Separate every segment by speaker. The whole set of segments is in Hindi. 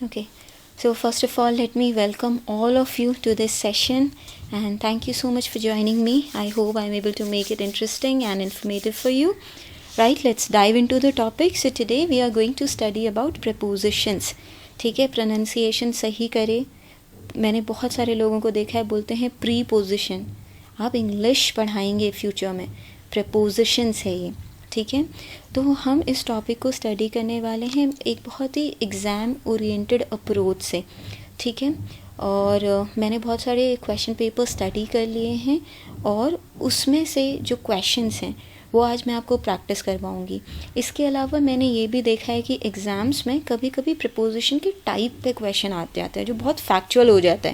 Speaker 1: Okay, so first of all, let me welcome all of you to this session and thank you so much for joining me. I hope I'm able to make it interesting and informative for you. Right, let's dive into the topic. So today we are going to study about prepositions. ठीक है, pronunciation सही करे. मैंने बहुत सारे लोगों को देखा है बोलते हैं प्रीपोजिशन. आप इंग्लिश पढ़ाएंगे फ्यूचर में, prepositions है ये. ठीक है, तो हम इस टॉपिक को स्टडी करने वाले हैं एक बहुत ही एग्ज़ाम ओरिएंटेड अप्रोच से. ठीक है, और मैंने बहुत सारे क्वेश्चन पेपर स्टडी कर लिए हैं और उसमें से जो क्वेश्चंस हैं वो आज मैं आपको प्रैक्टिस करवाऊंगी. इसके अलावा मैंने ये भी देखा है कि एग्ज़ाम्स में कभी कभी प्रपोजिशन के टाइप पे क्वेश्चन आते हैं जो बहुत फैक्चुअल हो जाता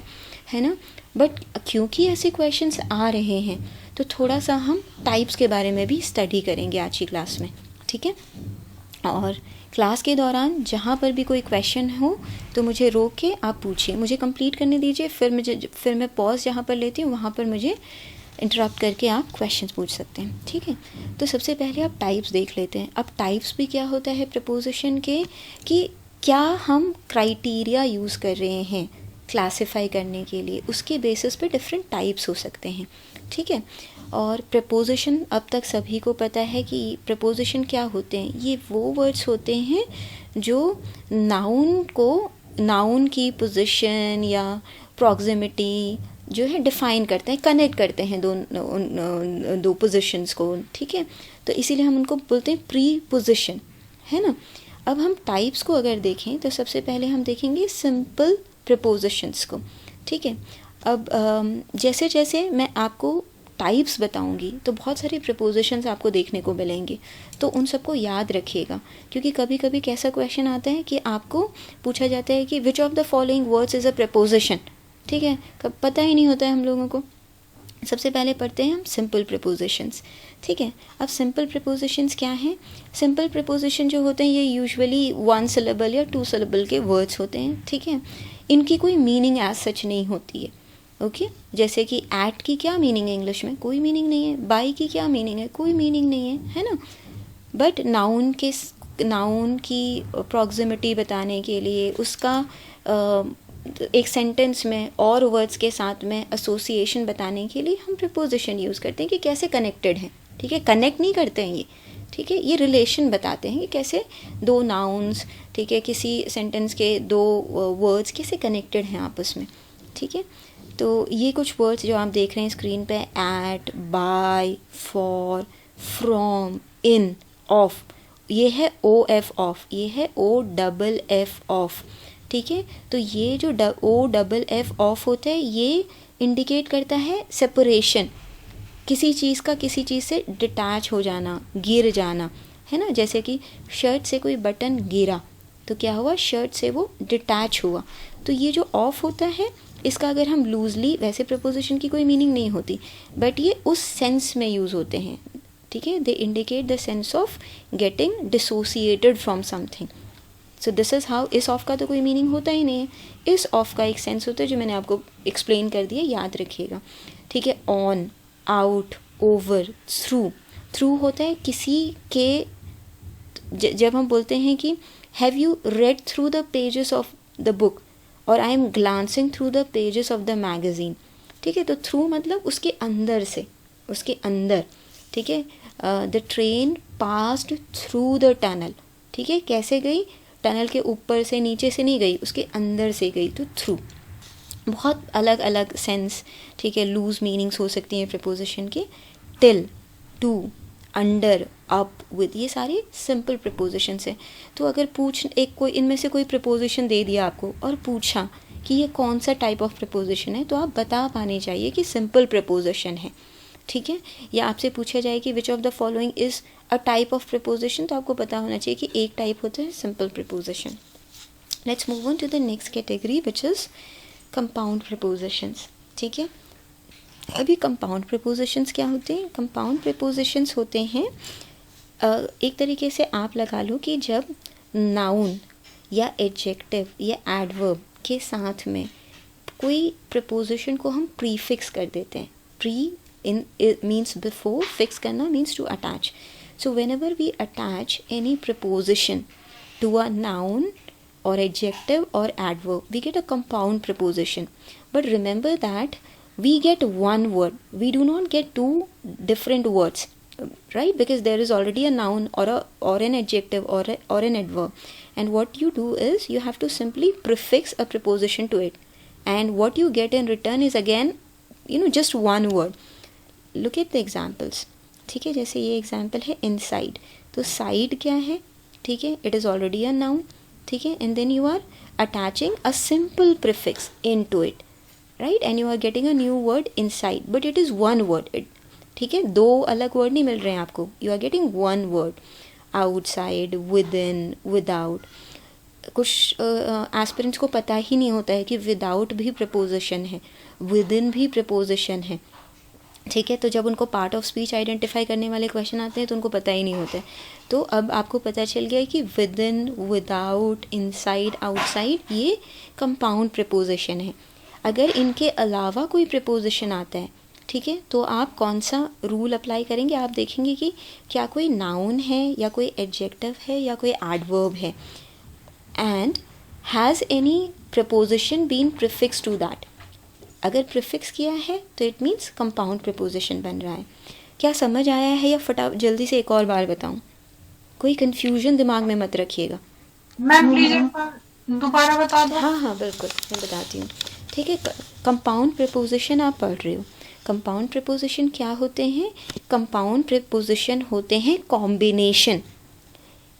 Speaker 1: है ना. बट क्योंकि ऐसे क्वेश्चंस आ रहे हैं तो थोड़ा सा हम टाइप्स के बारे में भी स्टडी करेंगे आज की क्लास में. ठीक है, और क्लास के दौरान जहाँ पर भी कोई क्वेश्चन हो तो मुझे रोक के आप पूछिए, मुझे कंप्लीट करने दीजिए, फिर मैं पॉज जहाँ पर लेती हूँ वहाँ पर मुझे इंटरप्ट करके आप क्वेश्चंस पूछ सकते हैं. ठीक है, तो सबसे पहले आप टाइप्स देख लेते हैं. अब टाइप्स भी क्या होता है प्रपोजिशन के, कि क्या हम क्राइटेरिया यूज़ कर रहे हैं क्लासिफाई करने के लिए, उसके बेसिस पे डिफरेंट टाइप्स हो सकते हैं. ठीक है, और प्रपोजिशन अब तक सभी को पता है कि प्रपोजिशन क्या होते हैं. ये वो वर्ड्स होते हैं जो नाउन की पोजीशन या प्रॉक्सिमिटी जो है डिफ़ाइन करते हैं, कनेक्ट करते हैं दो पोजीशंस को. ठीक है, तो इसीलिए हम उनको बोलते हैं प्रीपोजिशन, है ना. अब हम टाइप्स को अगर देखें तो सबसे पहले हम देखेंगे सिंपल प्रपोजिशंस को. ठीक है, अब जैसे जैसे मैं आपको टाइप्स बताऊंगी तो बहुत सारे प्रपोजिशंस आपको देखने को मिलेंगे, तो उन सबको याद रखिएगा. क्योंकि कभी कभी कैसा क्वेश्चन आता है कि आपको पूछा जाता है कि which of the following words is a preposition. ठीक है, कब पता ही नहीं होता है हम लोगों को. सबसे पहले पढ़ते हैं हम सिंपल प्रपोजिशंस. ठीक है, अब सिंपल प्रपोजिशंस क्या हैं. सिंपल प्रपोजिशन जो होते हैं ये यूजुअली 1 सिलेबल या 2 सिलेबल के वर्ड्स होते हैं. ठीक है, इनकी कोई मीनिंग एज सच नहीं होती है. ओके, जैसे कि एट की क्या मीनिंग है इंग्लिश में, कोई मीनिंग नहीं है. बाय की क्या मीनिंग है, कोई मीनिंग नहीं है ना. बट नाउन की प्रॉक्सिमिटी बताने के लिए, उसका एक सेंटेंस में और वर्ड्स के साथ में एसोसिएशन बताने के लिए हम प्रपोजिशन यूज़ करते हैं कि कैसे कनेक्टेड हैं. ठीक है, कनेक्ट नहीं करते हैं ये. ठीक है, ये रिलेशन बताते हैं कि कैसे दो नाउन्स, ठीक है, किसी सेंटेंस के दो वर्ड्स कैसे कनेक्टेड हैं आपस में. ठीक है, तो ये कुछ वर्ड्स जो आप देख रहे हैं स्क्रीन पे, at, by, for, from, in, of, ये है ओ एफ ऑफ, ये है ओ डबल एफ ऑफ. ठीक है, तो ये जो ओ डबल एफ ऑफ होता है ये इंडिकेट करता है सेपरेशन, किसी चीज़ का किसी चीज़ से डिटैच हो जाना, गिर जाना, है ना. जैसे कि शर्ट से कोई बटन गिरा तो क्या हुआ, शर्ट से वो डिटैच हुआ. तो ये जो ऑफ होता है इसका अगर हम लूजली, वैसे प्रपोजिशन की कोई मीनिंग नहीं होती बट ये उस सेंस में यूज़ होते हैं. ठीक है, they indicate the sense of getting dissociated from something. So this is how. इस ऑफ का तो कोई मीनिंग होता ही नहीं है. इस ऑफ का एक सेंस होता है जो मैंने आपको एक्सप्लेन कर दिया, याद रखिएगा. ठीक है, ऑन, आउट, ओवर, थ्रू होता है किसी के, जब हम बोलते हैं कि have you read through the pages of the book और I am glancing through the pages of the magazine. ठीक है, तो थ्रू मतलब उसके अंदर से, उसके अंदर. ठीक है, the train passed through the tunnel. ठीक है, कैसे गई, टनल के ऊपर से, नीचे से नहीं गई, उसके अंदर से गई, तो थ्रू. बहुत अलग अलग सेंस, ठीक है, लूज मीनिंग्स हो सकती हैं प्रपोजिशन के. Till, to, under, up, with, ये सारे सिंपल प्रपोजिशंस हैं. तो अगर कोई इनमें से कोई प्रपोजिशन दे दिया आपको और पूछा कि ये कौन सा टाइप ऑफ प्रपोजिशन है, तो आप बता पाने चाहिए कि सिंपल प्रपोजिशन है. ठीक है, या आपसे पूछा जाए कि which of the following is a type of preposition, तो आपको पता होना चाहिए कि एक टाइप होता है simple preposition. Let's move on to the next category which is compound prepositions. ठीक है, अभी कंपाउंड प्रपोजिशंस क्या होते हैं. कंपाउंड प्रपोजिशंस होते हैं एक तरीके से आप लगा लो कि जब नाउन या एडजेक्टिव या एडवर्ब के साथ में कोई प्रपोजिशन को हम प्रीफिक्स कर देते हैं. प्री इन मीन्स बिफोर, फिक्स करना means to attach. So whenever we attach any preposition to a noun or adjective or adverb, we get a compound preposition. But remember that we get one word, we do not get two different words, right? Because there is already a noun or an adjective or an adverb, and what you do is you have to simply prefix a preposition to it, and what you get in return is again just one word. Look at the examples. ठीक है, जैसे ये एग्जाम्पल है इनसाइड, तो साइड क्या है, ठीक है, it is already a noun, ठीक है, and then you are attaching a simple prefix in to it, right, and you are getting a new word inside, but it is one word, ठीक है, दो अलग वर्ड नहीं मिल रहे हैं आपको, you are getting one word. Outside, within, without. कुछ एस्पिरेंट्स को पता ही नहीं होता है कि विदाउट भी प्रपोजिशन है, विद इन भी प्रपोजिशन है, ठीक है. तो जब उनको पार्ट ऑफ स्पीच आइडेंटिफाई करने वाले क्वेश्चन आते हैं तो उनको पता ही नहीं होता है. तो अब आपको पता चल गया है कि with in, without, inside, outside ये कंपाउंड प्रपोजिशन है. अगर इनके अलावा कोई प्रपोजिशन आता है, ठीक है, तो आप कौन सा रूल अप्लाई करेंगे, आप देखेंगे कि क्या कोई नाउन है या कोई एडजेक्टिव है या कोई एडवर्ब है, and has any preposition been prefix to that. अगर प्रिफिक्स किया है तो इट मीन्स कंपाउंड प्रपोजिशन बन रहा है. क्या समझ आया है या जल्दी से एक और बार बताऊं, कोई कंफ्यूजन दिमाग में मत रखिएगा.
Speaker 2: मैम प्लीज एक बार दोबारा बता दो.
Speaker 1: हाँ बिल्कुल, मैं बताती हूँ, ठीक है. कंपाउंड प्रपोजिशन आप पढ़ रहे हो. कंपाउंड प्रपोजिशन क्या होते हैं? कंपाउंड प्रपोजिशन होते हैं कॉम्बिनेशन,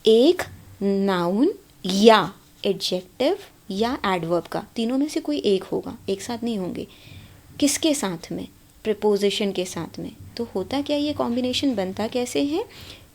Speaker 1: एक नाउन या एडजेक्टिव या एडवर्ब का, तीनों में से कोई एक होगा, एक साथ नहीं होंगे. किसके साथ में? प्रिपोजिशन के साथ में. तो होता क्या, ये कॉम्बिनेशन बनता कैसे है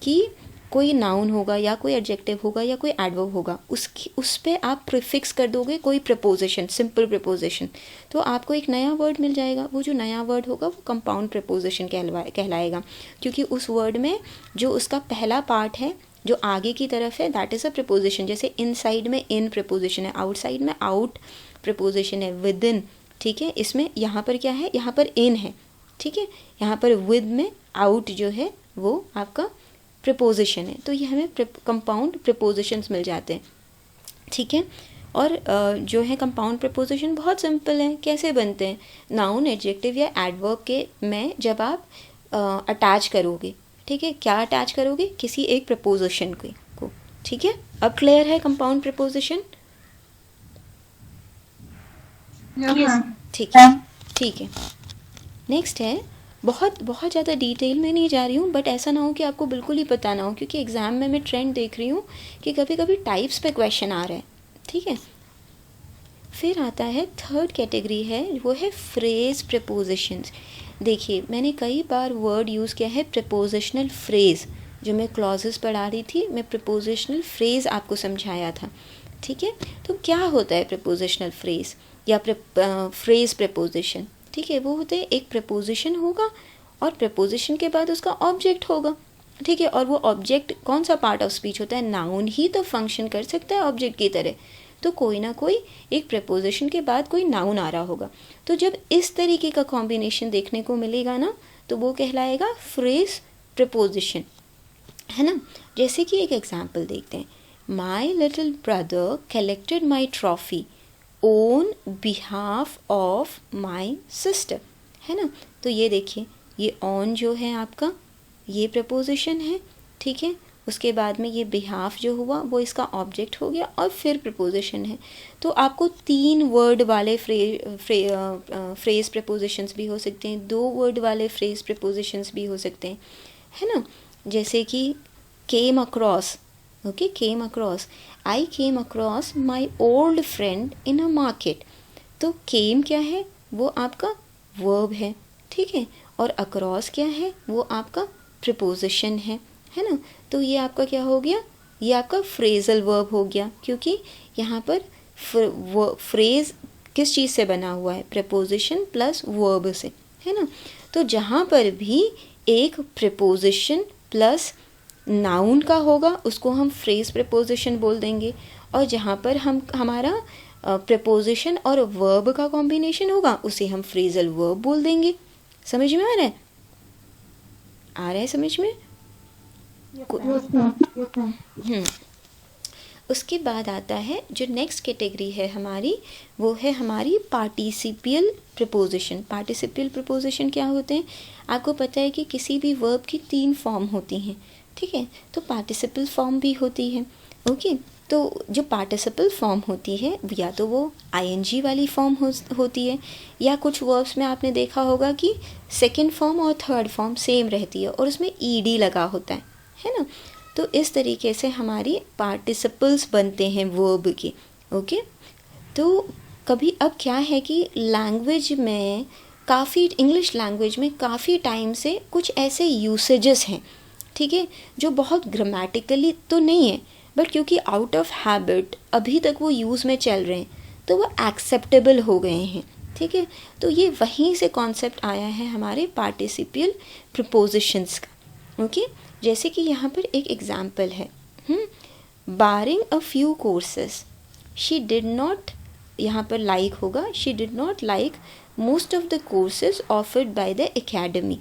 Speaker 1: कि कोई नाउन होगा या कोई एडजेक्टिव होगा या कोई एडवर्ब होगा, उस पे आप प्रीफिक्स कर दोगे कोई प्रपोजिशन, सिंपल प्रपोजिशन, तो आपको एक नया वर्ड मिल जाएगा. वो जो नया वर्ड होगा वो कंपाउंड प्रपोजिशन कहलाएगा, क्योंकि उस वर्ड में जो उसका पहला पार्ट है जो आगे की तरफ है दैट इज़ अ प्रपोजिशन. जैसे इनसाइड में इन प्रपोजिशन है, आउटसाइड में आउट प्रपोजिशन है, विद इन, ठीक है, इसमें यहाँ पर क्या है, यहाँ पर इन है, ठीक है, यहाँ पर विद में आउट जो है वो आपका प्रपोजिशन है. तो ये हमें कंपाउंड प्रपोजिशंस मिल जाते हैं, ठीक है. और जो है कंपाउंड प्रपोजिशन बहुत सिंपल है. कैसे बनते हैं? नाउन, एडजेक्टिव या एडवर्ब के में जब आप अटैच करोगे, ठीक है, क्या अटैच करोगे? किसी एक प्रपोजिशन को, ठीक है. अब क्लियर है कंपाउंड प्रपोजिशन? ठीक है, ठीक है. नेक्स्ट है, बहुत बहुत ज़्यादा डिटेल में नहीं जा रही हूँ, बट ऐसा ना हो कि आपको बिल्कुल ही पता ना हो, क्योंकि एग्ज़ाम में मैं ट्रेंड देख रही हूँ कि कभी कभी टाइप्स पे क्वेश्चन आ रहे हैं, ठीक है. फिर आता है थर्ड कैटेगरी है, वो है फ्रेज प्रपोजिशंस. देखिए, मैंने कई बार वर्ड यूज़ किया है प्रपोजिशनल फ्रेज़. जो मैं क्लॉजेस पढ़ा रही थी, मैं प्रपोजिशनल फ्रेज़ आपको समझाया था, ठीक है. तो क्या होता है प्रपोजिशनल फ्रेज़ या फ्रेज़ प्रपोजिशन? ठीक है, वो होते हैं एक प्रपोजिशन होगा और प्रपोजिशन के बाद उसका ऑब्जेक्ट होगा, ठीक है. और वो ऑब्जेक्ट कौन सा पार्ट ऑफ स्पीच होता है? नाउन ही तो फंक्शन कर सकता है ऑब्जेक्ट की तरह. तो कोई ना कोई एक प्रपोजिशन के बाद कोई नाउन आ रहा होगा. तो जब इस तरीके का कॉम्बिनेशन देखने को मिलेगा ना, तो वो कहलाएगा फ्रेज प्रपोजिशन, है ना. जैसे कि एक एग्जाम्पल देखते हैं. My little brother collected my trophy on behalf of my sister, है ना. तो ये देखिए, ये ऑन जो है आपका ये प्रपोजिशन है, ठीक है. उसके बाद में ये बिहाफ जो हुआ वो इसका ऑब्जेक्ट हो गया और फिर प्रपोजिशन है. तो आपको 3 वर्ड वाले फ्रेज प्रपोजिशंस भी हो सकते हैं, 2 वर्ड वाले फ्रेज प्रपोजिशंस भी हो सकते हैं, है ना. जैसे कि came across, okay, came across, I came across my old friend in a market. तो केम क्या है? वो आपका वर्ब है, ठीक है, और अक्रॉस क्या है? वो आपका प्रपोजिशन है ना. तो ये आपका क्या हो गया? ये आपका फ्रेजल वर्ब हो गया, क्योंकि यहाँ पर फ्रेज किस चीज़ से बना हुआ है? प्रपोजिशन प्लस वर्ब से, है ना. तो जहाँ पर भी एक प्रपोजिशन प्लस नाउन का होगा उसको हम फ्रेज प्रपोजिशन बोल देंगे, और जहाँ पर हमारा प्रपोजिशन और वर्ब का कॉम्बिनेशन होगा उसे हम फ्रेजल वर्ब बोल देंगे. समझ में आ रहा है? आ रहा है समझ में? उसके बाद आता है जो नेक्स्ट कैटेगरी है हमारी, वो है हमारी पार्टिसिपियल प्रीपोजिशन। पार्टिसिपियल प्रीपोजिशन क्या होते हैं? आपको पता है कि किसी भी वर्ब की 3 फॉर्म होती हैं, ठीक है? तो पार्टिसिपल फॉर्म भी होती है, ओके। तो जो पार्टिसिपल फॉर्म होती है या तो वो आईएनजी वाली फॉर्म होती है, या कुछ वर्ब्स में आपने देखा होगा कि सेकंड फॉर्म और थर्ड फॉर्म सेम रहती है और उसमें ईडी लगा होता है ना? तो इस तरीके से हमारी पार्टिसिपल्स बनते हैं वर्ब के, ओके। तो कभी अब क्या है कि लैंग्वेज में काफ़ी, इंग्लिश लैंग्वेज में काफ़ी टाइम से कुछ ऐसे यूसेजेस हैं, ठीक है, जो बहुत ग्रामेटिकली तो नहीं है, बट क्योंकि आउट ऑफ हैबिट अभी तक वो यूज़ में चल रहे हैं तो वो एक्सेप्टेबल हो गए हैं, ठीक है। तो ये वहीं से कॉन्सेप्ट आया है हमारे पार्टिसिपियल प्रीपोजिशंस का, ओके। जैसे कि यहाँ पर एक एग्जाम्पल है, barring a few courses she did not, यहाँ पर लाइक होगा, she did not like most of the courses offered by the academy.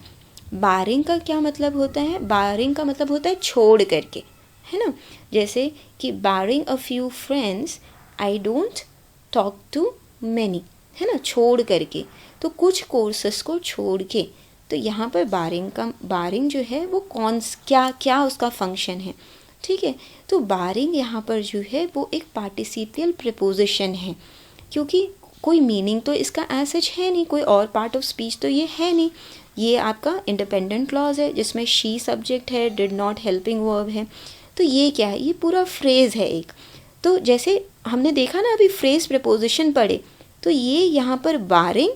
Speaker 1: Barring का क्या मतलब होता है? बारिंग का मतलब होता है छोड़ करके, है ना? जैसे कि barring a few friends I don't talk to many, है ना, छोड़ करके। तो कुछ कोर्सेस को छोड़ के, तो यहाँ पर बारिंग जो है वो क्या उसका फंक्शन है, ठीक है। तो बारिंग यहाँ पर जो है वो एक पार्टिसिपियल प्रीपोजिशन है, क्योंकि कोई मीनिंग तो इसका एज सच है नहीं, कोई और पार्ट ऑफ स्पीच तो ये है नहीं, ये आपका इंडिपेंडेंट क्लॉज है जिसमें शी सब्जेक्ट है, डिड नॉट हेल्पिंग वर्ब है। तो ये क्या है? ये पूरा फ्रेज़ है एक। तो जैसे हमने देखा ना अभी फ्रेज़ प्रीपोजिशन पढ़े, तो ये यहाँ पर बारिंग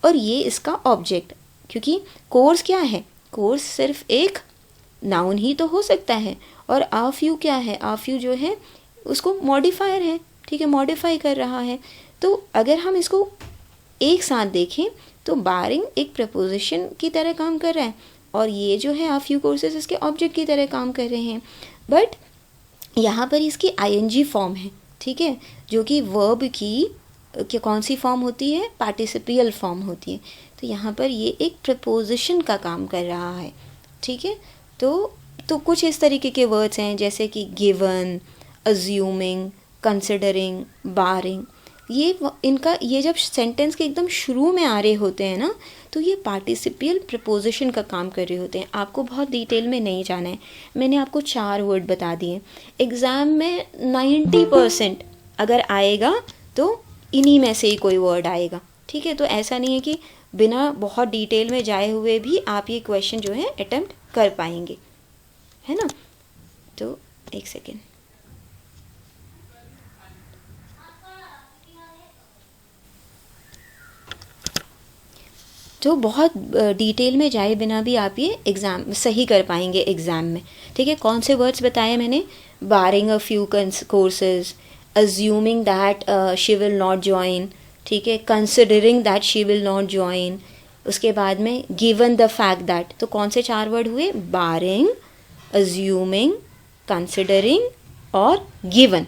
Speaker 1: और ये इसका ऑब्जेक्ट, क्योंकि कोर्स क्या है? कोर्स सिर्फ एक नाउन ही तो हो सकता है, और आ फ्यू क्या है? आ फ्यू जो है उसको मॉडिफायर है, ठीक है, मॉडिफाई कर रहा है। तो अगर हम इसको एक साथ देखें तो बारिंग एक प्रपोजिशन की तरह काम कर रहा है, और ये जो है आ फ्यू कोर्सेज इसके ऑब्जेक्ट की तरह काम कर रहे हैं। बट यहाँ पर इसकी आईएनजी फॉर्म है, ठीक है, जो कि वर्ब की कौन सी फॉर्म होती है? पार्टिसिपियल फॉर्म होती है। तो यहाँ पर ये एक प्रपोजिशन का काम कर रहा है, ठीक है। तो कुछ इस तरीके के वर्ड्स हैं जैसे कि गिवन, अज्यूमिंग, कंसिडरिंग, बारिंग। ये जब सेंटेंस के एकदम शुरू में आ रहे होते हैं ना, तो ये पार्टिसिपियल प्रपोजिशन का काम कर रहे होते हैं। आपको बहुत डिटेल में नहीं जाना है, मैंने आपको 4 वर्ड बता दिए। एग्ज़ाम में 90% अगर आएगा तो इन्हीं में से ही कोई वर्ड आएगा, ठीक है। तो ऐसा नहीं है कि बिना बहुत डिटेल में जाए हुए भी आप ये क्वेश्चन जो है अटेम्प्ट कर पाएंगे, है ना। तो एक सेकेंड, तो बहुत डिटेल में जाए बिना भी आप ये एग्ज़ाम सही कर पाएंगे एग्ज़ाम में, ठीक है। कौन से वर्ड्स बताए मैंने? Barring a few courses, assuming that she will not join, ठीक है, considering that she will not join, उसके बाद में गिवन द फैक्ट दैट। तो कौन से 4 वर्ड हुए? बारिंग, अज्यूमिंग, कंसिडरिंग और गिवन,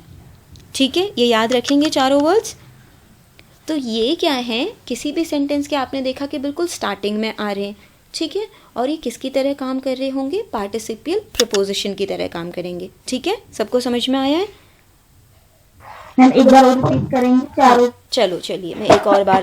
Speaker 1: ठीक है। ये याद रखेंगे चारों वर्ड्स। तो ये क्या है? किसी भी सेंटेंस के आपने देखा कि बिल्कुल स्टार्टिंग में आ रहे हैं, ठीक है, और ये किसकी तरह काम कर रहे होंगे? पार्टिसिपियल प्रपोजिशन की तरह काम करेंगे, ठीक है। सबको समझ में आया है?
Speaker 2: मैम एक बार और रिपीट करेंगे चारों?
Speaker 1: चलो चलिए, मैं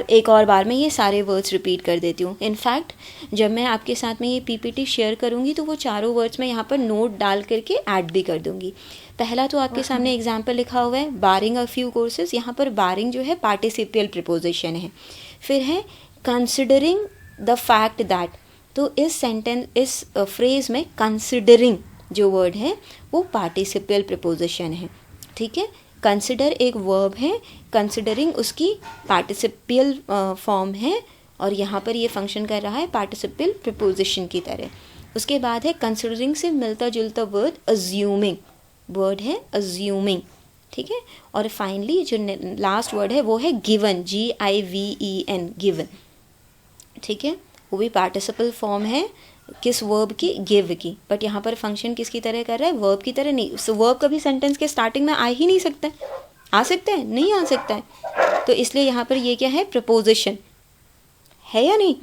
Speaker 1: एक और बार मैं ये सारे वर्ड्स रिपीट कर देती हूँ। इनफैक्ट जब मैं आपके साथ में ये पीपीटी शेयर करूँगी तो वो चारों वर्ड्स मैं यहाँ पर नोट डाल करके ऐड भी कर दूँगी। पहला तो आपके सामने एग्जाम्पल लिखा हुआ है, बारिंग अ फ्यू कोर्सेज। यहाँ पर बारिंग जो है पार्टिसिपियल प्रीपोजिशन है। फिर है कंसिडरिंग द फैक्ट दैट। तो इस फ्रेज में कंसिडरिंग जो वर्ड है वो पार्टिसिपियल प्रीपोजिशन है, ठीक है। कंसिडर एक वर्ब है, कंसिडरिंग उसकी पार्टिसिपियल फॉर्म है, और यहाँ पर ये फंक्शन कर रहा है पार्टिसिपियल प्रीपोजिशन की तरह। उसके बाद है कंसिडरिंग से मिलता जुलता वर्ड अज्यूमिंग, वर्ड है अज्यूमिंग, ठीक है। और फाइनली जो लास्ट वर्ड है वो है गिवन, GIVEN, गिवन, ठीक है। वो भी पार्टिसिपल फॉर्म है किस वर्ब की? गिव की। बट यहाँ पर फंक्शन किसकी तरह कर रहा है? वर्ब की तरह नहीं। सो वर्ब कभी सेंटेंस के स्टार्टिंग में आ ही नहीं सकता है। आ सकता है? नहीं आ सकता है। तो इसलिए यहाँ पर ये क्या है? प्रपोजिशन है या नहीं?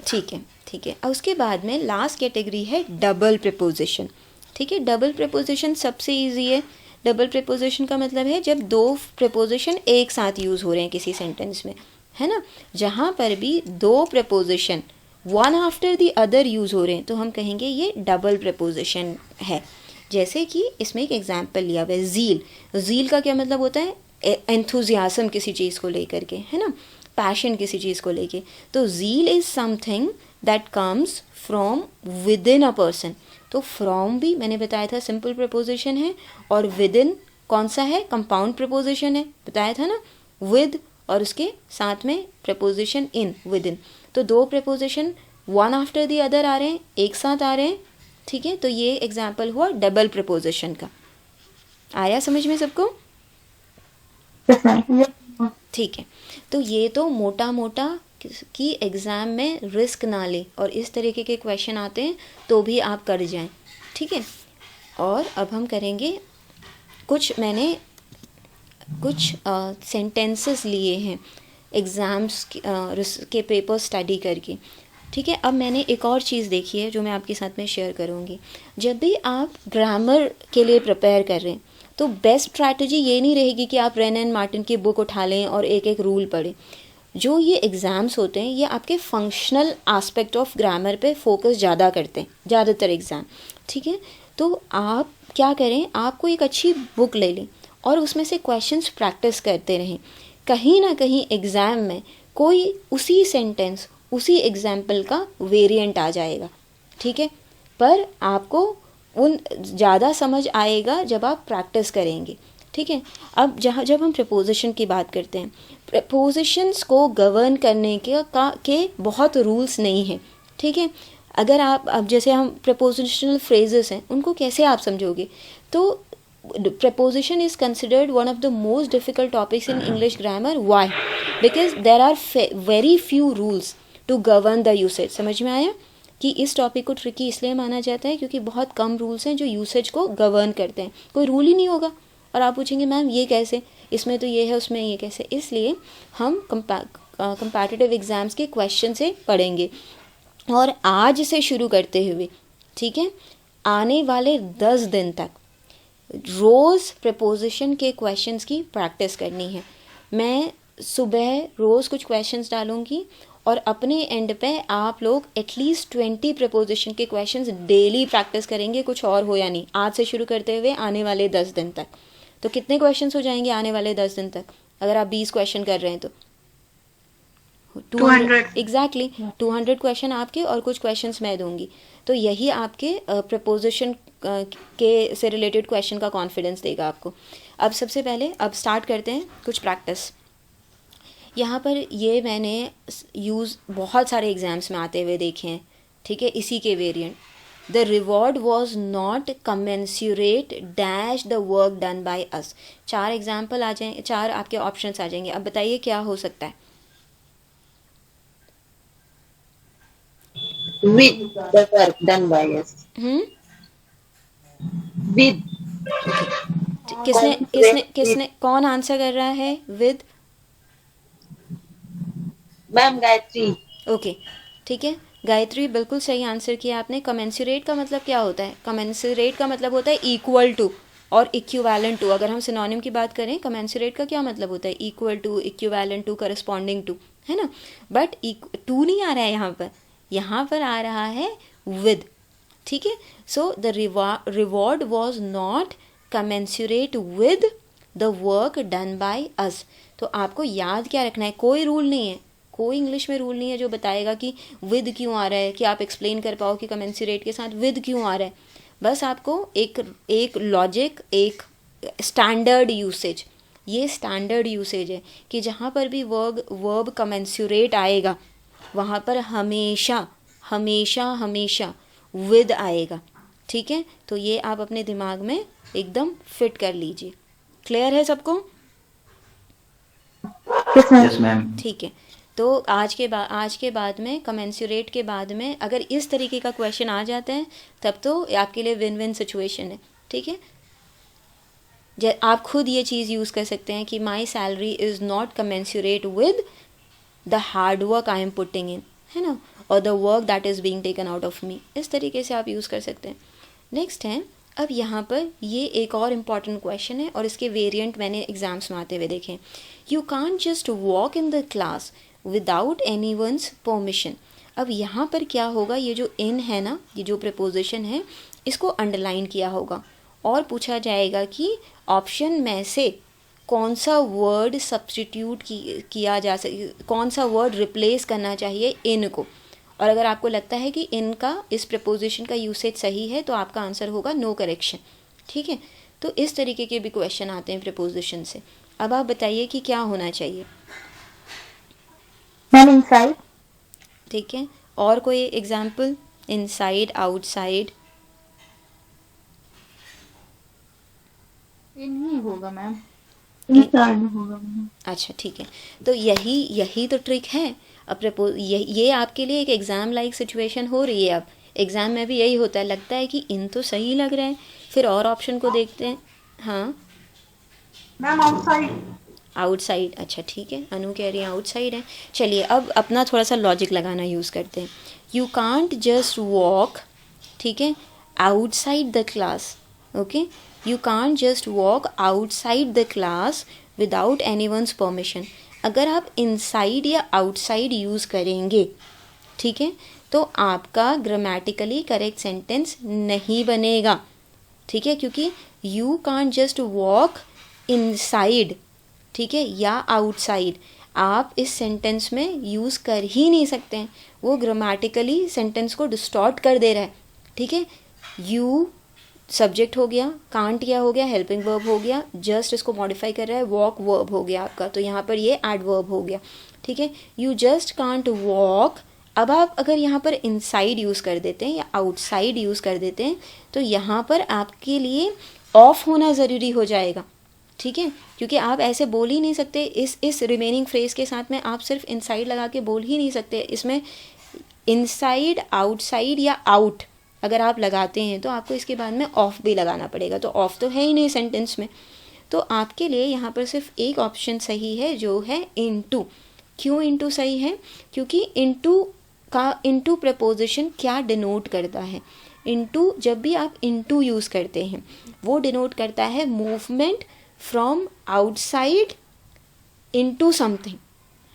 Speaker 1: ठीक है, ठीक है। और उसके बाद में लास्ट कैटेगरी है डबल प्रपोजिशन, ठीक है। डबल प्रपोजिशन सबसे ईजी है। डबल प्रपोजिशन का मतलब है जब दो प्रपोजिशन एक साथ यूज़ हो रहे हैं किसी सेंटेंस में, है ना। जहाँ पर भी दो proposition one after the other use हो रहे हैं तो हम कहेंगे ये डबल प्रपोजिशन है। जैसे कि इसमें एक एग्जाम्पल लिया हुआ है, ज़ील। ज़ील का क्या मतलब होता है? एंथुजियाज्म किसी चीज़ को लेकर के, है ना, पैशन किसी चीज़ को लेके। तो zeal is something that comes from with in a person. तो फ्रॉम भी मैंने बताया था सिंपल प्रपोजिशन है, और विद इन कौन सा है? कंपाउंड प्रपोजिशन है, बताया था ना। विद और उसके साथ में प्रपोजिशन इन, विद इन। तो दो proposition one after the other आ रहे हैं, एक साथ आ रहे हैं, ठीक है। तो ये एग्जाम्पल हुआ डबल प्रपोजिशन का। आया समझ में सबको?
Speaker 2: Yes, ma'am.
Speaker 1: ठीक है। तो ये तो मोटा मोटा कि एग्ज़ाम में रिस्क ना ले और इस तरीके के क्वेश्चन आते हैं तो भी आप कर जाएं, ठीक है। और अब हम करेंगे मैंने कुछ सेंटेंसेस लिए हैं एग्ज़ाम्स के पेपर स्टडी करके, ठीक है। अब मैंने एक और चीज़ देखी है जो मैं आपके साथ में शेयर करूँगी। जब भी आप ग्रामर के लिए प्रिपेयर कर रहे हैं तो बेस्ट स्ट्रैटेजी ये नहीं रहेगी कि आप रेन एंड मार्टिन की बुक उठा लें और एक एक रूल पढ़ें। जो ये एग्ज़ाम्स होते हैं ये आपके फंक्शनल एस्पेक्ट ऑफ ग्रामर पे फोकस ज़्यादा करते हैं, ज़्यादातर एग्ज़ाम, ठीक है। तो आप क्या करें, आपको एक अच्छी बुक ले लें और उसमें से क्वेश्चंस प्रैक्टिस करते रहें। कहीं ना कहीं एग्ज़ाम में कोई उसी सेंटेंस, उसी एग्जाम्पल का वेरिएंट आ जाएगा, ठीक है। पर आपको उन ज़्यादा समझ आएगा जब आप प्रैक्टिस करेंगे, ठीक है। अब जब हम प्रपोजिशन की बात करते हैं, प्रपोजिशंस को गवर्न करने के बहुत रूल्स नहीं हैं, ठीक है। अगर आप अब जैसे हम प्रपोजिशनल फ्रेजेस हैं उनको कैसे आप समझोगे? तो preposition is considered one of the most difficult topics in English grammar. Why? Because there are very few rules to govern the usage. समझ में आया कि इस टॉपिक को ट्रिकी इसलिए माना जाता है क्योंकि बहुत कम रूल्स हैं जो यूसेज को गवर्न करते हैं। कोई रूल ही नहीं होगा और आप पूछेंगे मैम ये कैसे, इसमें तो ये है उसमें ये कैसे। इसलिए हम कंपैटिटिव एग्जाम्स के क्वेश्चन से पढ़ेंगे और आज से शुरू करते हुए, ठीक है, आने वाले 10 दिन तक रोज़ प्रपोजिशन के क्वेश्चंस की प्रैक्टिस करनी है। मैं सुबह रोज़ कुछ क्वेश्चंस डालूंगी और अपने एंड पे आप लोग एटलीस्ट 20 प्रपोजिशन के क्वेश्चंस डेली प्रैक्टिस करेंगे, कुछ और हो या नहीं, आज से शुरू करते हुए आने वाले 10 दिन तक। तो कितने क्वेश्चंस हो जाएंगे आने वाले 10 दिन तक? अगर आप 20 क्वेश्चन कर रहे हैं तो 200 एग्जैक्टली 200 क्वेश्चन आपके और कुछ क्वेश्चंस मैं दूंगी। तो यही आपके प्रपोजिशन के से रिलेटेड क्वेश्चन का कॉन्फिडेंस देगा आपको। अब सबसे पहले अब स्टार्ट करते हैं कुछ प्रैक्टिस। यहाँ पर ये मैंने यूज़ बहुत सारे एग्जाम्स में आते हुए देखे हैं, ठीक है, इसी के variant. The reward was not commensurate dash the work done by us. 4 example आ जाएंगे, 4 आपके ऑप्शंस आ जाएंगे। अब बताइए क्या हो सकता है?
Speaker 3: With the work done by us. With.
Speaker 1: किसने कौन आंसर कर रहा है विद?
Speaker 3: मैम गायत्री।
Speaker 1: ओके, ठीक है, गायत्री बिल्कुल सही आंसर किया आपने। कमेंसुरेट का मतलब क्या होता है? कमेंसुरेट का मतलब होता है इक्वल टू और इक्विवेलेंट टू। अगर हम सिनोनिम की बात करें, कमेंसुरेट का क्या मतलब होता है? Equal to, equivalent to, corresponding to, है ना। बट टू नहीं आ रहा है यहाँ पर आ रहा है विद, ठीक है। So the reward was not commensurate with the work done by अस। तो आपको याद क्या रखना है? कोई रूल नहीं है, कोई इंग्लिश में रूल नहीं है जो बताएगा कि विद क्यों आ रहा है, कि आप एक्सप्लेन कर पाओ कि कमेंसुरेट के साथ विद क्यों आ रहा है। बस आपको एक लॉजिक, एक स्टैंडर्ड यूसेज, ये स्टैंडर्ड यूसेज है कि जहाँ पर भी वर्ब कमेंसुरेट आएगा वहाँ पर हमेशा हमेशा हमेशा विद आएगा, ठीक है। तो ये आप अपने दिमाग में एकदम फिट कर लीजिए। क्लियर है सबको?
Speaker 2: Yes, ma'am.
Speaker 1: ठीक है। तो आज के बाद में कमेंसुरेट के बाद में अगर इस तरीके का क्वेश्चन आ जाता है तब तो आपके लिए विन विन सिचुएशन है, ठीक है। आप खुद ये चीज़ यूज़ कर सकते हैं कि my salary is not commensurate with the hard work I am putting in, है ना, और the work that is being taken out of me. इस तरीके से आप यूज़ कर सकते हैं। नेक्स्ट है अब यहाँ पर ये एक और इम्पॉर्टेंट क्वेश्चन है और इसके वेरिएंट मैंने एग्जाम्स में आते हुए देखे. You can't just walk in the class without anyone's permission. अब यहाँ पर क्या होगा, ये जो इन है ना, ये जो प्रपोजिशन है, इसको अंडरलाइन किया होगा और पूछा जाएगा कि ऑप्शन में से कौन सा वर्ड सब्स्टिट्यूट किया जा सके, कौन सा वर्ड रिप्लेस करना चाहिए इन को. और अगर आपको लगता है कि इनका इस प्रपोजिशन का यूसेज सही है तो आपका आंसर होगा नो करेक्शन. ठीक है, तो इस तरीके के भी क्वेश्चन आते हैं प्रपोजिशन से. अब आप बताइए कि क्या होना चाहिए.
Speaker 2: Ma'am inside.
Speaker 1: ठीक है, और कोई एग्जाम्पल. Inside, outside.
Speaker 2: इन ही होगा मैम. इनसाइड होगा मैम.
Speaker 1: अच्छा ठीक है, तो यही तो ट्रिक है. अब ये आपके लिए एक एग्ज़ाम लाइक सिचुएशन हो रही है. अब एग्ज़ाम में भी यही होता है, लगता है कि इन तो सही लग रहे हैं, फिर और ऑप्शन को देखते हैं. हाँ
Speaker 2: मैम आउटसाइड.
Speaker 1: आउटसाइड. अच्छा ठीक है, अनु कह रही है आउटसाइड है. चलिए अब अपना थोड़ा सा लॉजिक लगाना यूज़ करते हैं. यू कांट जस्ट वॉक, ठीक है, outside the class. Okay, you can't just walk outside the class without anyone's permission. अगर आप इनसाइड या आउटसाइड यूज़ करेंगे, ठीक है, तो आपका ग्रामेटिकली करेक्ट सेंटेंस नहीं बनेगा. ठीक है, क्योंकि you can't just walk inside, ठीक है, या आउटसाइड आप इस सेंटेंस में यूज़ कर ही नहीं सकते हैं. वो ग्रामेटिकली सेंटेंस को डिस्टॉर्ट कर दे रहा है. ठीक है, यू सब्जेक्ट हो गया, कांट क्या हो गया, हेल्पिंग वर्ब हो गया, जस्ट इसको मॉडिफाई कर रहा है, वॉक वर्ब हो गया आपका, तो यहाँ पर ये एडवर्ब हो गया. ठीक है, यू जस्ट कांट वॉक. अब आप अगर यहाँ पर इनसाइड यूज़ कर देते हैं या आउटसाइड यूज़ कर देते हैं तो यहाँ पर आपके लिए ऑफ होना ज़रूरी हो जाएगा. ठीक है, क्योंकि आप ऐसे बोल ही नहीं सकते. इस रिमेनिंग फ्रेज के साथ में आप सिर्फ इनसाइड लगा के बोल ही नहीं सकते. इसमें इनसाइड, आउटसाइड या आउट अगर आप लगाते हैं तो आपको इसके बाद में ऑफ भी लगाना पड़ेगा. तो ऑफ तो है ही नहीं सेंटेंस में. तो आपके लिए यहाँ पर सिर्फ एक ऑप्शन सही है जो है इनटू. क्यों इनटू सही है? क्योंकि इनटू प्रपोजिशन क्या डिनोट करता है. इनटू, जब भी आप इनटू यूज़ करते हैं वो डिनोट करता है movement from outside into something,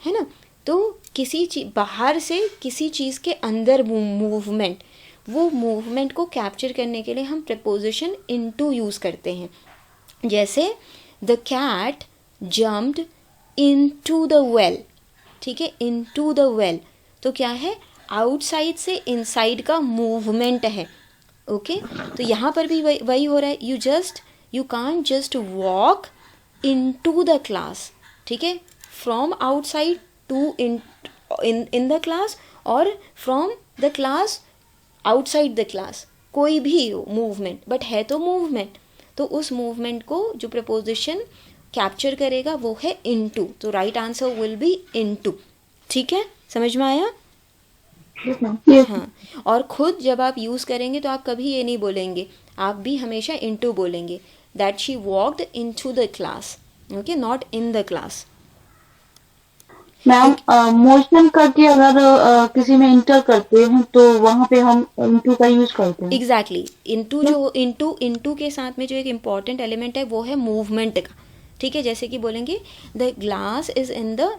Speaker 1: है ना. तो किसी चीज बाहर से किसी चीज़ के अंदर मूवमेंट, वो मूवमेंट को कैप्चर करने के लिए हम प्रपोजिशन इनटू यूज़ करते हैं. जैसे the cat jumped into the well. ठीक है, इनटू द वेल तो क्या है, आउटसाइड से इनसाइड का मूवमेंट है. ओके, तो यहाँ पर भी वही हो रहा है. You can't just walk into the class. ठीक है, from outside to in the class और from the class outside the class, कोई भी मूवमेंट, बट है तो मूवमेंट. तो उस मूवमेंट को जो प्रपोजिशन कैप्चर करेगा वो है इनटू. तो right answer will be into. ठीक है, समझ में आया? हाँ, और खुद जब आप यूज़ करेंगे तो आप कभी ये नहीं बोलेंगे, आप भी हमेशा इनटू बोलेंगे. That she walked into the class. Okay, not in the class.
Speaker 2: Ma'am motion करके अगर किसी में इंटर करते हैं तो वहाँ पे हम इनटू का यूज करते हैं.
Speaker 1: एग्जैक्टली, इनटू के साथ में जो एक इम्पॉर्टेंट एलिमेंट है वो है मूवमेंट का. ठीक है, जैसे कि बोलेंगे the glass is in the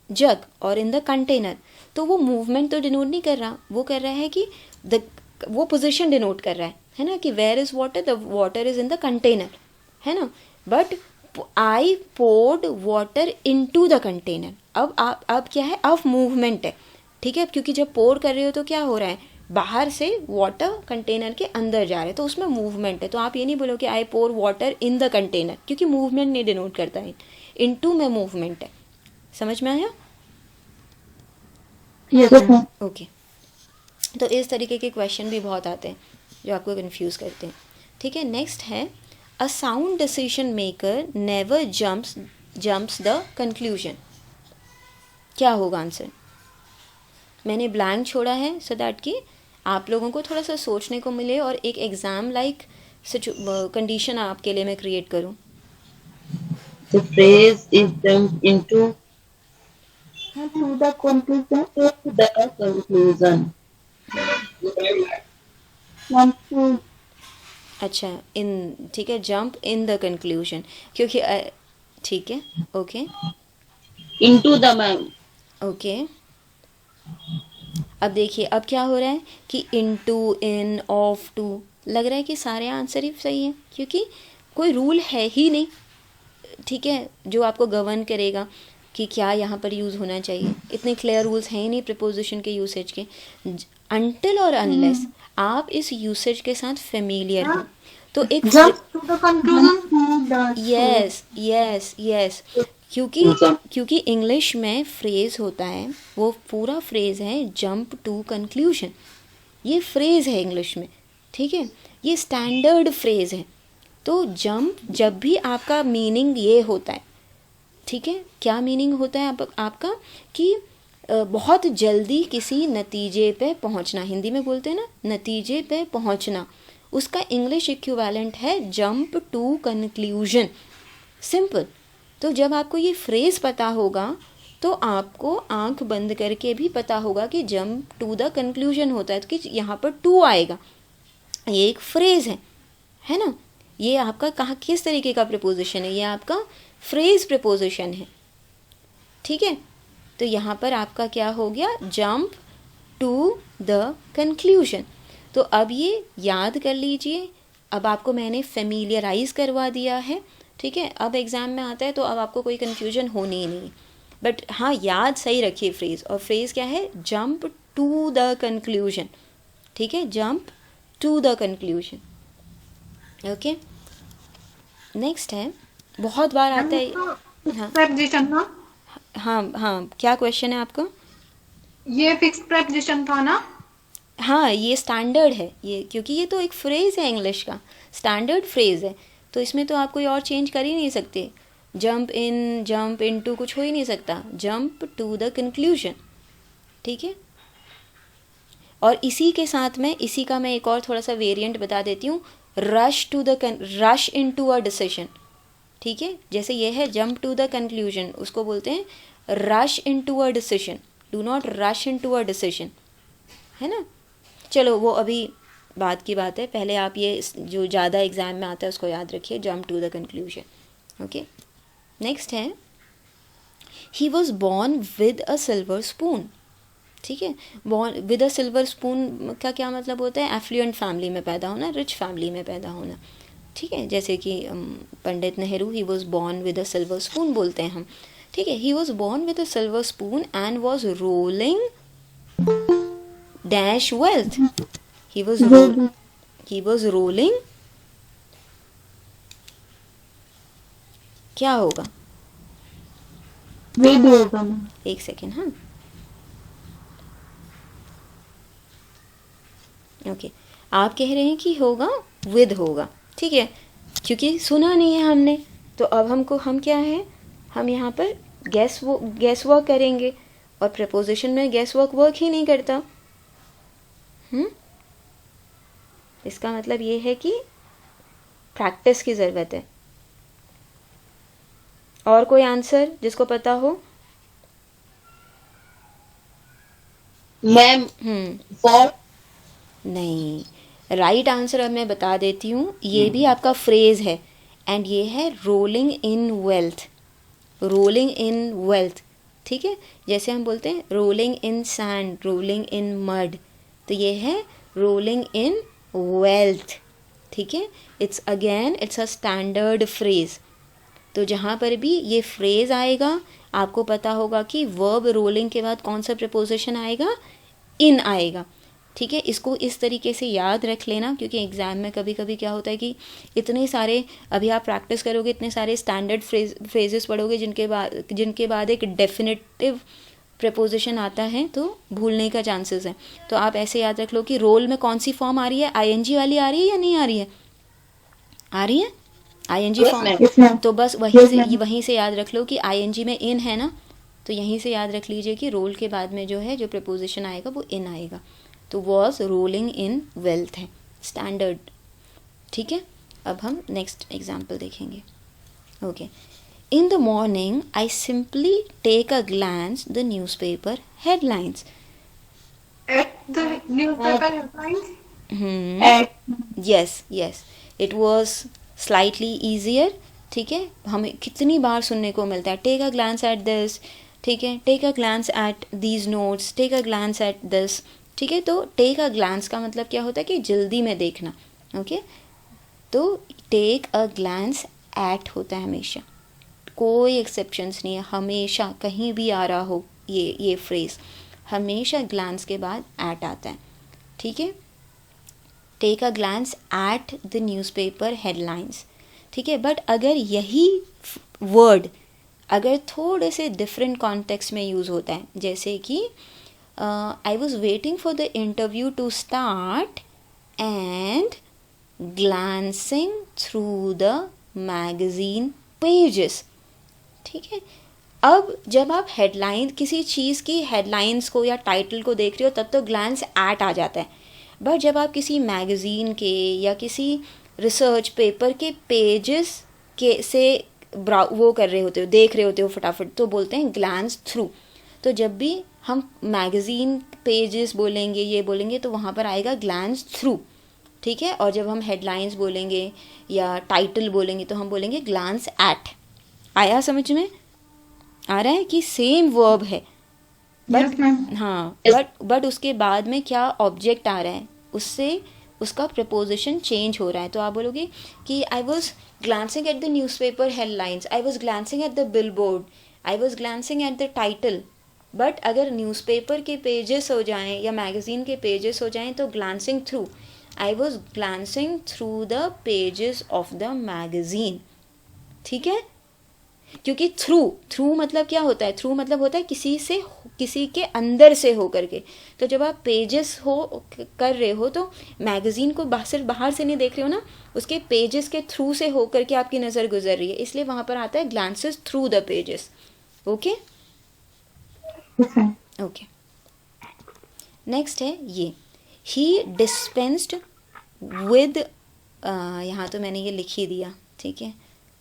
Speaker 1: जग और इन द कंटेनर, तो वो मूवमेंट तो डिनोट नहीं कर रहा, वो कर रहा है कि वो पोजीशन डिनोट कर रहा है ना, कि where is water, the water is in the container, है ना. But I poured water into the container. अब क्या है, अब मूवमेंट है. ठीक है, क्योंकि जब पोर कर रहे हो तो क्या हो रहा है, बाहर से वाटर कंटेनर के अंदर जा रहे हैं, तो उसमें मूवमेंट है. तो आप ये नहीं बोलो कि आई पोर वाटर इन द कंटेनर, क्योंकि मूवमेंट नहीं डिनोट करता है. इनटू में मूवमेंट है. समझ में आया? ओके, तो इस तरीके के क्वेश्चन भी बहुत आते हैं जो आपको कंफ्यूज करते हैं. ठीक है, नेक्स्ट है a sound decision maker never jumps the conclusion. क्या होगा आंसर? मैंने ब्लैंक छोड़ा है सो दैट कि आप लोगों को थोड़ा सा सोचने को मिले और एक एग्जाम लाइक कंडीशन आपके लिए मैं क्रिएट करूं.
Speaker 3: The phrase is jumped into
Speaker 2: to the conclusion.
Speaker 3: the conclusion.
Speaker 2: One to
Speaker 1: अच्छा, इन, ठीक है, जंप इन द कंक्लूजन, क्योंकि ठीक है, okay
Speaker 3: into the ma'am.
Speaker 1: Okay. अब देखिए अब क्या हो रहा है कि इनटू, इन, ऑफ, टू, लग रहा है कि सारे आंसर ही सही हैं क्योंकि कोई रूल है ही नहीं, ठीक है, जो आपको गवर्न करेगा कि क्या यहाँ पर यूज़ होना चाहिए। इतने क्लियर रूल्स हैं ही नहीं प्रिपोजिशन के यूसेज के। अनटिल और अनलेस आप इस यूसेज के साथ फेमिलियर हो तो एक
Speaker 2: jump to the conclusion.
Speaker 1: Yes yes yes, क्योंकि
Speaker 3: Jump.
Speaker 1: क्योंकि इंग्लिश में फ्रेज होता है, वो पूरा फ्रेज है जंप टू कंक्लूजन, ये फ्रेज है इंग्लिश में, ठीक है, ये स्टैंडर्ड फ्रेज है। तो जंप जब भी आपका मीनिंग ये होता है, ठीक है, क्या मीनिंग होता है आपका कि बहुत जल्दी किसी नतीजे पे पहुंचना, हिंदी में बोलते हैं ना नतीजे पे पहुंचना, उसका इंग्लिश इक्विवेलेंट है जंप टू कंक्लूजन, सिंपल। तो जब आपको ये फ्रेज पता होगा तो आपको आंख बंद करके भी पता होगा कि जंप टू द कंक्लूजन होता है, तो कि यहाँ पर टू आएगा, ये एक फ्रेज है ना। ये आपका कहाँ किस तरीके का प्रपोजिशन है, ये आपका फ्रेज प्रपोजिशन है, ठीक है। तो यहाँ पर आपका क्या हो गया, जंप टू द कंक्लूजन। तो अब ये याद कर लीजिए, अब आपको मैंने फेमिलियराइज करवा दिया है, ठीक है। अब एग्ज़ाम में आता है तो अब आपको कोई कन्फ्यूजन होनी ही नहीं, बट हाँ याद सही रखिए फ्रेज, और फ्रेज क्या है, जंप टू द कंक्लूजन, ठीक है, jump to the conclusion, okay. Next है, बहुत बार आता है, हाँ
Speaker 4: प्रेपोजिशन था,
Speaker 1: हाँ हाँ, क्या क्वेश्चन है आपका?
Speaker 4: ये फिक्स प्रेपोजिशन था ना?
Speaker 1: हाँ ये स्टैंडर्ड है, ये क्योंकि ये तो एक फ्रेज है इंग्लिश का, स्टैंडर्ड फ्रेज है, तो इसमें तो आप कोई और चेंज कर ही नहीं सकते। Jump in, jump into कुछ हो ही नहीं सकता, जंप टू द कंक्लूजन, ठीक है। और इसी के साथ में इसी का मैं एक और थोड़ा सा वेरिएंट बता देती हूँ, rush into a decision, ठीक है। जैसे ये है जंप टू द कंक्लूजन, उसको बोलते हैं rush into a decision, do not rush into a decision, है ना। चलो वो अभी बात की बात है, पहले आप ये जो ज़्यादा एग्जाम में आता है उसको याद रखिए, jump to the conclusion, okay. Next है, he was born with a silver spoon, ठीक है। Born with a silver spoon का क्या मतलब होता है, एफ्लुएंट फैमिली में पैदा होना, रिच फैमिली में पैदा होना, ठीक है। जैसे कि Pandit Nehru, he was born with a silver spoon बोलते हैं हम, ठीक है। He was born with a silver spoon and was rolling dash wealth, he was rolling, क्या होगा,
Speaker 2: वेद होगा मैम।
Speaker 1: एक सेकेंड, हाँ ओके, आप कह रहे हैं कि होगा विद होगा, ठीक है, क्योंकि सुना नहीं है हमने, तो अब हम क्या है, हम यहाँ पर गैस वर्क करेंगे, और प्रपोजिशन में गैस वर्क ही नहीं करता, इसका मतलब ये है कि प्रैक्टिस की ज़रूरत है। और कोई आंसर जिसको पता हो?
Speaker 3: मैम फॉर
Speaker 1: नहीं, राइट आंसर अब मैं बता देती हूँ, ये भी आपका फ्रेज है, एंड ये है rolling in wealth, rolling in wealth, ठीक है। जैसे हम बोलते हैं rolling in sand, rolling in mud, तो ये है रोलिंग इन वेल्थ, ठीक है। It's a standard phrase. तो जहाँ पर भी ये फ्रेज आएगा आपको पता होगा कि वर्ब रोलिंग के बाद कौन सा प्रपोजिशन आएगा, इन आएगा, ठीक है। इसको इस तरीके से याद रख लेना, क्योंकि एग्ज़ाम में कभी कभी क्या होता है कि इतने सारे, अभी आप प्रैक्टिस करोगे, इतने सारे स्टैंडर्ड फ्रेजेस पढ़ोगे जिनके बाद एक डेफिनेटिव प्रपोजिशन आता है, तो भूलने का चांसेस है। तो आप ऐसे याद रख लो कि रोल में कौन सी फॉर्म आ रही है, आईएनजी वाली आ रही है या नहीं आ रही है, आ रही है आईएनजी फॉर्म, तो बस वहीं से याद रख लो कि आईएनजी में इन है ना, तो यहीं से याद रख लीजिए कि रोल के बाद में जो है जो प्रपोजिशन आएगा वो इन आएगा, तो वॉज रोलिंग इन वेल्थ है, स्टैंडर्ड, ठीक है। अब हम नेक्स्ट एग्जाम्पल देखेंगे, okay. In the morning, I simply take a glance the newspaper headlines.
Speaker 4: At the newspaper headlines?
Speaker 1: Yes, yes. It was slightly easier, ठीक है। हमें कितनी बार सुनने को मिलता है, take a glance at this, ठीक है, take a glance at these notes, take a glance at this, ठीक है। तो टेक अ ग्लांस का मतलब क्या होता है कि जल्दी में देखना, ओके। तो टेक अ ग्लांस एट होता है हमेशा, कोई एक्सेप्शंस नहीं है, हमेशा कहीं भी आ रहा हो ये फ्रेज़, हमेशा ग्लांस के बाद एट आता है, ठीक है। Take a glance at the newspaper headlines, ठीक है। बट अगर यही वर्ड अगर थोड़े से डिफरेंट कॉन्टेक्स्ट में यूज़ होता है, जैसे कि I was waiting for the interview to start and glancing through the magazine pages, ठीक है। अब जब आप हेडलाइन किसी चीज़ की हेडलाइंस को या टाइटल को देख रहे हो तब तो ग्लांस एट आ जाता है, बट जब आप किसी मैगज़ीन के या किसी रिसर्च पेपर के पेजेस के से वो कर रहे होते हो, देख रहे होते हो फटाफट, तो बोलते हैं ग्लांस थ्रू। तो जब भी हम मैगज़ीन पेजेस बोलेंगे, ये बोलेंगे, तो वहाँ पर आएगा ग्लांस थ्रू, ठीक है। और जब हम हेडलाइंस बोलेंगे या टाइटल बोलेंगे तो हम बोलेंगे ग्लांस एट। आया समझ में? आ रहा है कि सेम वर्ब है, बट
Speaker 4: यस मैम।
Speaker 1: हाँ, बट उसके बाद में क्या ऑब्जेक्ट आ रहा है, उससे उसका प्रपोजिशन चेंज हो रहा है। तो आप बोलोगे कि I was glancing eight the newspaper headlines, I was glancing at the billboard, I was glancing at the title. But अगर न्यूज़पेपर के पेजेस हो जाएं या मैगज़ीन के पेजेस हो जाएं तो glancing through, I was glancing through the pages of the magazine, ठीक है। क्योंकि थ्रू मतलब क्या होता है, थ्रू मतलब होता है किसी के अंदर से हो करके। तो जब आप पेजेस कर रहे हो तो मैगज़ीन को सिर्फ बाहर से नहीं देख रहे हो ना, उसके पेजेस के थ्रू से हो करके आपकी नज़र गुजर रही है, इसलिए वहाँ पर आता है glances through the pages, okay okay. Next है ये, ही डिस्पेंस्ड विद, यहाँ तो मैंने ये लिख ही दिया, ठीक है,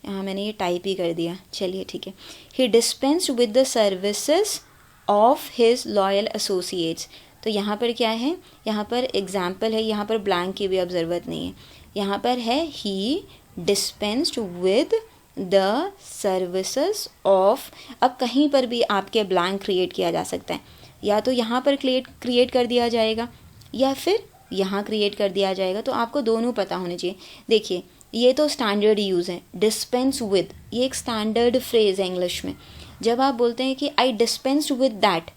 Speaker 1: यहाँ मैंने ये टाइप ही कर दिया, चलिए ठीक है। He dispensed with the services of his loyal associates. तो यहाँ पर क्या है, यहाँ पर एग्जाम्पल है, यहाँ पर ब्लैंक की भी अब ज़रूरत नहीं है, यहाँ पर है he dispensed with the services of. अब कहीं पर भी आपके ब्लैंक क्रिएट किया जा सकता है, या तो यहाँ पर क्रिएट कर दिया जाएगा या फिर यहाँ क्रिएट कर दिया जाएगा, तो आपको दोनों पता होने चाहिए। देखिए ये तो स्टैंडर्ड यूज़ है, डिस्पेंस विद, ये एक स्टैंडर्ड फ्रेज़ है इंग्लिश में। जब आप बोलते हैं कि I dispensed with that,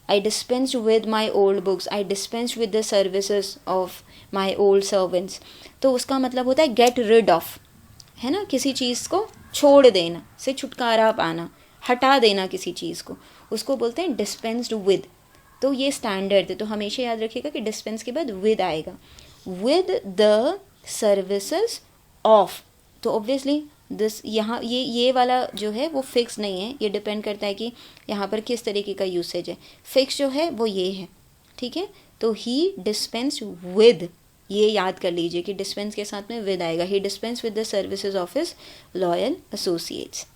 Speaker 1: I dispensed with my old books, I dispensed with the services of my old servants, तो उसका मतलब होता है गेट रिड ऑफ, है ना, किसी चीज़ को छोड़ देना, से छुटकारा पाना, हटा देना किसी चीज़ को, उसको बोलते हैं डिस्पेंस्ड विद। तो ये स्टैंडर्ड है, तो हमेशा याद रखिएगा कि डिस्पेंस के बाद विद आएगा, विद द सर्विसेज ऑफ। तो ऑब्वियसली दिस यहाँ ये वाला जो है वो फिक्स नहीं है, ये डिपेंड करता है कि यहाँ पर किस तरीके का यूसेज है। फिक्स जो है वो ये है, ठीक है। तो ही डिस्पेंस विद, ये याद कर लीजिए कि डिस्पेंस के साथ में विद आएगा, he dispense with the services of his loyal associates.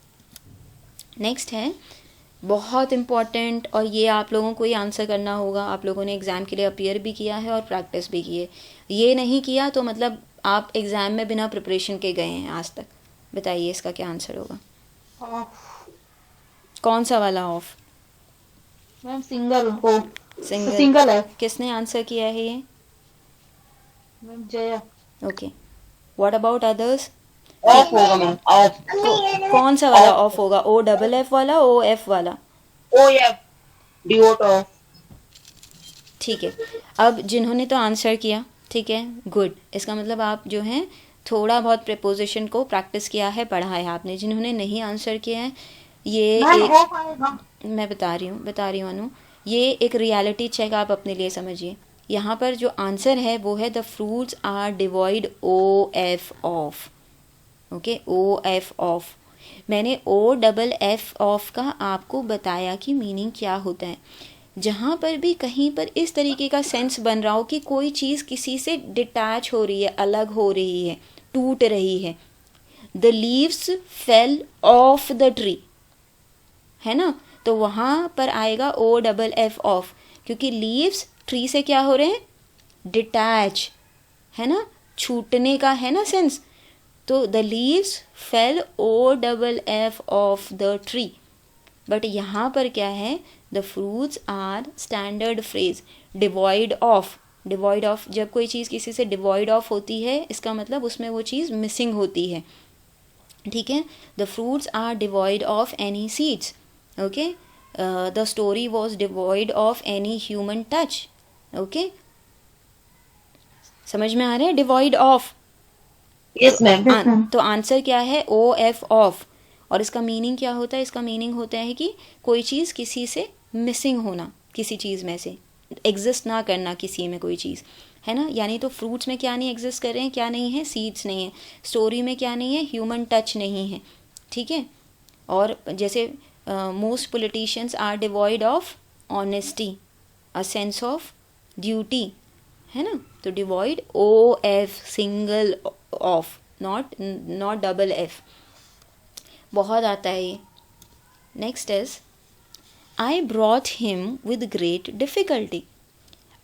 Speaker 1: Next है बहुत इम्पॉर्टेंट, और ये आप लोगों को ही आंसर करना होगा, आप लोगों ने एग्ज़ाम के लिए अपीयर भी किया है और प्रैक्टिस भी की है। ये नहीं किया तो मतलब आप एग्ज़ाम में बिना प्रिपरेशन के गए हैं आज तक। बताइए इसका क्या आंसर होगा? कौन सा वाला ऑफ?
Speaker 2: मैम सिंगल हो,
Speaker 1: सिंगल
Speaker 2: सिंगल है
Speaker 1: किसने आंसर किया है ये?
Speaker 2: Ma'am Jaya.
Speaker 1: Okay, what about others?
Speaker 3: Of होगा मैम, ऑफ।
Speaker 1: कौन सा वाला ऑफ होगा? ओ डबल एफ वाला, ओ एफ वाला?
Speaker 3: O F, devoid of.
Speaker 1: ठीक है, अब जिन्होंने तो आंसर किया, ठीक है, गुड, इसका मतलब आप जो हैं थोड़ा बहुत प्रीपोजिशन को प्रैक्टिस किया है, पढ़ा है आपने। जिन्होंने नहीं आंसर किया है, ये मैं बता रही हूँ अनु, ये एक रियलिटी चेक आप अपने लिए समझिए। यहाँ पर जो आंसर है वो है the fruits are devoid O F of, okay, O F of. मैंने ओ डबल एफ ऑफ का आपको बताया कि मीनिंग क्या होता है। जहाँ पर भी कहीं पर इस तरीके का सेंस बन रहा हो कि कोई चीज़ किसी से डिटैच हो रही है, अलग हो रही है, टूट रही है, the leaves fell off the tree, है ना, तो वहाँ पर आएगा ओ डबल एफ ऑफ, क्योंकि लीव्स ट्री से क्या हो रहे हैं? डिटैच, है ना, छूटने का है ना सेंस। तो the leaves fell OFF off the tree, but यहाँ पर क्या है, the fruits are standard phrase, devoid of. Devoid of, जब कोई चीज़ किसी से डिवॉइड ऑफ होती है इसका मतलब उसमें वो चीज़ मिसिंग होती है, ठीक है। The fruits are devoid of any seeds, okay. The story was devoid of any human touch, okay. समझ में आ रहा है, डिवॉइड ऑफ।
Speaker 3: Yes, ma'am.
Speaker 1: तो आंसर क्या है, OF ऑफ। और इसका मीनिंग क्या होता है, इसका मीनिंग होता है कि कोई चीज़ किसी से मिसिंग होना, किसी चीज़ में से एग्जिस्ट ना करना, किसी में कोई चीज़, है ना। यानी तो फ्रूट्स में क्या नहीं एग्जिस्ट कर रहे हैं, क्या नहीं है, सीड्स नहीं है। स्टोरी में क्या नहीं है, ह्यूमन टच नहीं है, ठीक है। और जैसे most politicians are devoid of honesty, a sense of duty, है ना। तो devoid OF, single of, not double F। बहुत आता है ये। Next is I brought him with great difficulty.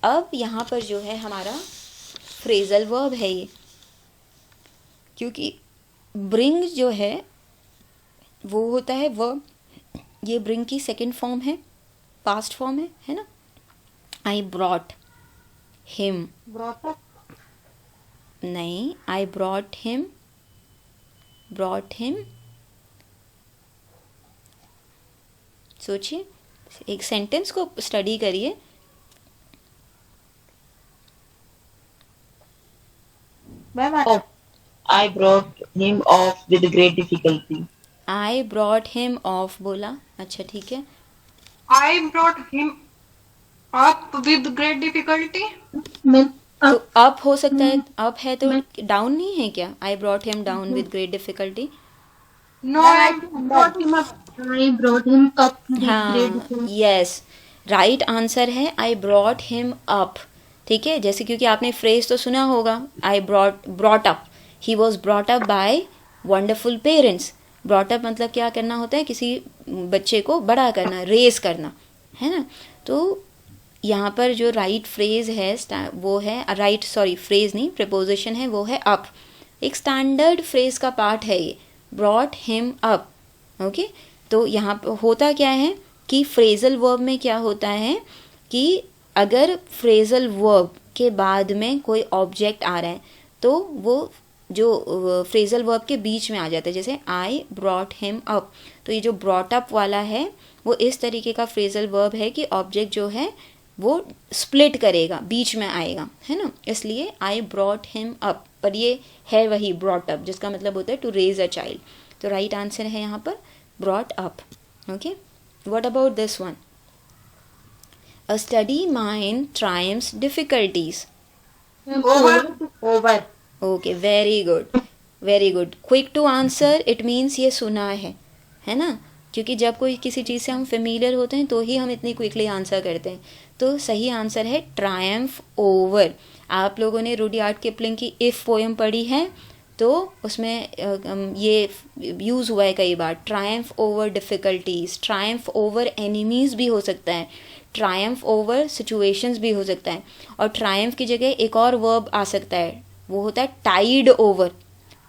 Speaker 1: अब यहाँ पर जो है हमारा फ्रेजल वर्ब है ये, क्योंकि ब्रिंग जो है वो होता है वर्ब, ये ब्रिंग की सेकंड फॉर्म है, पास्ट फॉर्म है ना। I brought him,
Speaker 2: brought up,
Speaker 1: नहीं, I brought him, brought him. सोचिए, एक सेंटेंस को स्टडी करिए।
Speaker 2: Ma'am
Speaker 3: Oh, I brought him off with great difficulty.
Speaker 1: I brought him off बोला, अच्छा ठीक है।
Speaker 4: I brought him up with great difficulty.
Speaker 2: Ma'am
Speaker 1: तो अप हो सकता है, अप है तो डाउन नहीं है क्या, आई brought him down with great difficulty.
Speaker 4: No, I brought him up.
Speaker 2: I brought him up
Speaker 1: हाँ, यस, राइट आंसर है आई ब्रॉट हिम अप, ठीक है। जैसे क्योंकि आपने फ्रेज तो सुना होगा, I brought up, he was brought up by wonderful parents. Brought up मतलब क्या करना होता है, किसी बच्चे को बड़ा करना, रेस करना, है ना। तो यहाँ पर जो राइट फ्रेज है वो है, राइट सॉरी फ्रेज नहीं, प्रपोजिशन है वो है अप। एक स्टैंडर्ड फ्रेज का पार्ट है ये, ब्रॉट हिम अप, ओके। तो यहाँ पर होता क्या है कि फ्रेजल वर्ब में क्या होता है कि अगर फ्रेजल वर्ब के बाद में कोई ऑब्जेक्ट आ रहा है तो वो जो फ्रेजल वर्ब के बीच में आ जाता है, जैसे आई ब्रॉट हिम अप। तो ये जो ब्रॉट अप वाला है वो इस तरीके का फ्रेजल वर्ब है कि ऑब्जेक्ट जो है वो स्प्लिट करेगा, बीच में आएगा, है ना। इसलिए आई ब्रॉट हिम अप, पर ये है वही ब्रॉट अप जिसका मतलब होता है टू रेज अ चाइल्ड। तो राइट आंसर है यहाँ पर brought up, okay. What about this one, a study mind triumphs difficulties.
Speaker 2: Over
Speaker 1: okay, very good, very good. Quick to answer, it means ये सुना है ना। क्योंकि जब कोई किसी चीज़ से हम फेमिलियर होते हैं तो ही हम इतनी क्विकली आंसर करते हैं। तो सही आंसर है ट्रायम्फ ओवर। आप लोगों ने रुडयार्ड किपलिंग की इफ़ पोएम पढ़ी है तो उसमें ये यूज़ हुआ है कई बार, triumph over difficulties, triumph over enemies भी हो सकता है, ट्रायम्फ ओवर सिचुएशंस भी हो सकता है। और ट्रायम्फ की जगह एक और वर्ब आ सकता है, वो होता है tide over,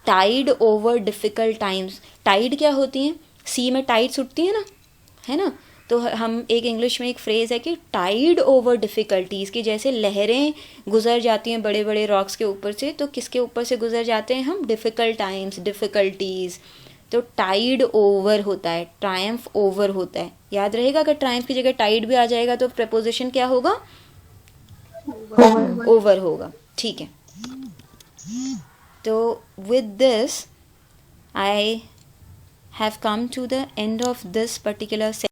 Speaker 1: tide over difficult times. Tide क्या होती हैं, सी में टाइड्स उठती है ना, है ना। तो हम एक इंग्लिश में एक फ्रेज़ है कि टाइड ओवर डिफ़िकल्टीज़, की जैसे लहरें गुजर जाती हैं बड़े बड़े रॉक्स के ऊपर से, तो किसके ऊपर से गुजर जाते हैं हम, डिफ़िकल्ट टाइम्स, डिफ़िकल्टीज़। तो टाइड ओवर होता है, ट्रायम्फ ओवर होता है। याद रहेगा, अगर ट्रायम्फ की जगह टाइड भी आ जाएगा तो प्रपोजिशन क्या होगा, ओवर होगा, ठीक है। तो with this I have come to the end of this particular